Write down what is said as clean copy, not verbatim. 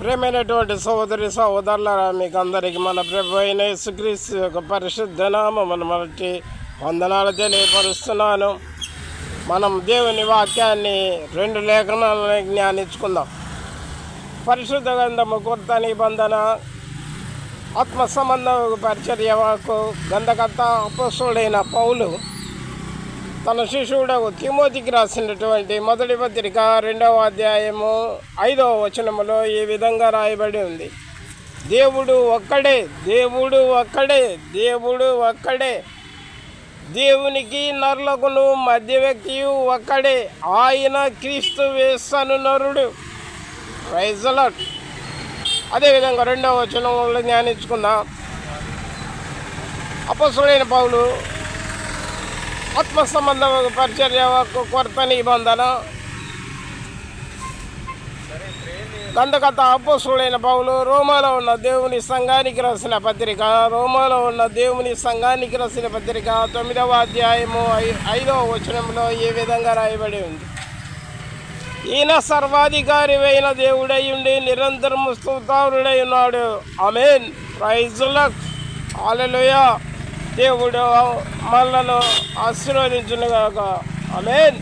ప్రేమైనటువంటి సహోదరి సహోదరులారా, మీకు అందరికీ మన ప్రభు అయిన యేసుక్రీస్తు యొక్క పరిశుద్ధ నామమును బట్టి వందనాలు తెలియపరుస్తున్నాను. మనం దేవుని వాక్యాన్ని 2 లేఖనాలను జ్ఞానించుకుందాం. పరిశుద్ధ గ్రంథము కొత్త నిబంధన ఆత్మ సంబంధ పరిచర్యకు గ్రంథకర్త అపోస్తలుడైన పౌలు తన శిష్యుడు తిమోతికి రాసినటువంటి మొదటి పత్రిక 2వ అధ్యాయము 5వ వచనములో ఈ విధంగా రాయబడి ఉంది. దేవుడు ఒక్కడే, దేవుడు ఒక్కడే, దేవుడు ఒక్కడే, దేవునికి నరులకును మధ్య వ్యక్తియు ఒక్కడే, ఆయన క్రీస్తు యేసు నరుడు. Praise the Lord. అదేవిధంగా 2వ వచనంలో ధ్యానించుకుందాం. అపోస్తలుడైన పౌలు ఆత్మ సంబంధ పరిచర్యకు కొత్త నిబంధన గ్రంథకర్త అపోస్తలుడైన పౌలు రోమాలో ఉన్న దేవుని సంఘానికి రాసిన పత్రిక 9వ అధ్యాయము 5వ వచనంలో ఈ విధంగా రాయబడి ఉంది. ఈయన సర్వాధికారి అయిన దేవుడై ఉండి నిరంతరము స్తుతారుడై ఉన్నాడు. Amen. Praise the lord. Hallelujah. దేవుడు మనలను ఆశీర్వదించునుగాక. ఆమేన్.